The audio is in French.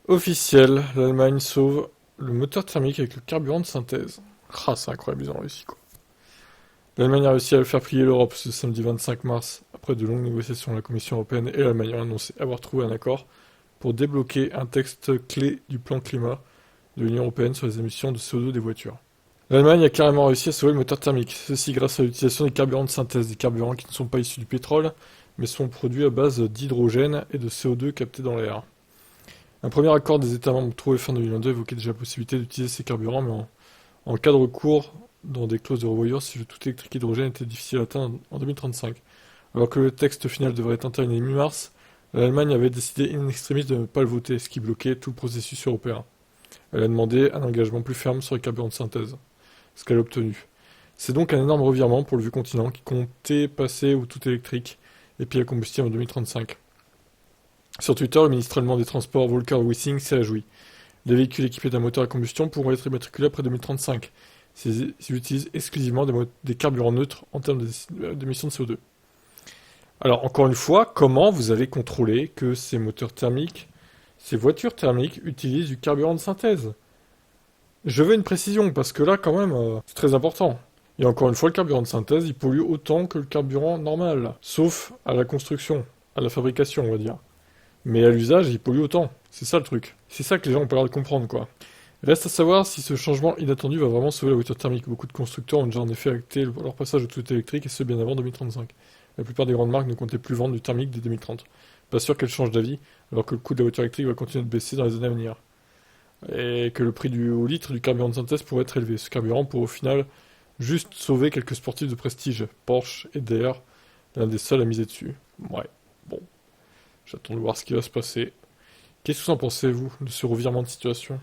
Officiel, l'Allemagne sauve le moteur thermique avec le carburant de synthèse. Ah, c'est incroyable, ils ont réussi quoi. L'Allemagne a réussi à faire plier l'Europe ce samedi 25 mars. Après de longues négociations, la Commission européenne et l'Allemagne ont annoncé avoir trouvé un accord pour débloquer un texte clé du plan climat de l'Union européenne sur les émissions de CO2 des voitures. L'Allemagne a carrément réussi à sauver le moteur thermique, ceci grâce à l'utilisation des carburants de synthèse, des carburants qui ne sont pas issus du pétrole, mais sont produits à base d'hydrogène et de CO2 captés dans l'air. Un premier accord des États membres trouvé fin 2022 évoquait déjà la possibilité d'utiliser ces carburants, mais en cas de recours dans des clauses de revoyure si le tout électrique hydrogène était difficile à atteindre en 2035. Alors que le texte final devrait être entériné mi-mars, l'Allemagne avait décidé in extremis de ne pas le voter, ce qui bloquait tout le processus européen. Elle a demandé un engagement plus ferme sur les carburants de synthèse, ce qu'elle a obtenu. C'est donc un énorme revirement pour le vieux continent qui comptait passer au tout électrique et puis à combustible en 2035. Sur Twitter, le ministre allemand des Transports Volker Wissing s'est réjoui. Les véhicules équipés d'un moteur à combustion pourront être immatriculés après 2035 s'ils utilisent exclusivement des carburants neutres en termes d'émissions de CO2. Alors encore une fois, comment vous allez contrôler que ces moteurs thermiques, ces voitures thermiques utilisent du carburant de synthèse? Je veux une précision parce que là quand même c'est très important. Et encore une fois, le carburant de synthèse il pollue autant que le carburant normal, sauf à la construction, à la fabrication on va dire. Mais à l'usage, il pollue autant. C'est ça le truc. C'est ça que les gens ont pas l'air de comprendre, quoi. Reste à savoir si ce changement inattendu va vraiment sauver la voiture thermique. Beaucoup de constructeurs ont déjà en effet acté leur passage au tout électrique et ce bien avant 2035. La plupart des grandes marques ne comptaient plus vendre du thermique dès 2030. Pas sûr qu'elles changent d'avis, alors que le coût de la voiture électrique va continuer de baisser dans les années à venir. Et que le prix au litre du carburant de synthèse pourrait être élevé. Ce carburant pourrait au final juste sauver quelques sportifs de prestige. Porsche est d'ailleurs l'un des seuls à miser dessus. Ouais, bon. J'attends de voir ce qui va se passer. Qu'est-ce que vous en pensez, vous, de ce revirement de situation?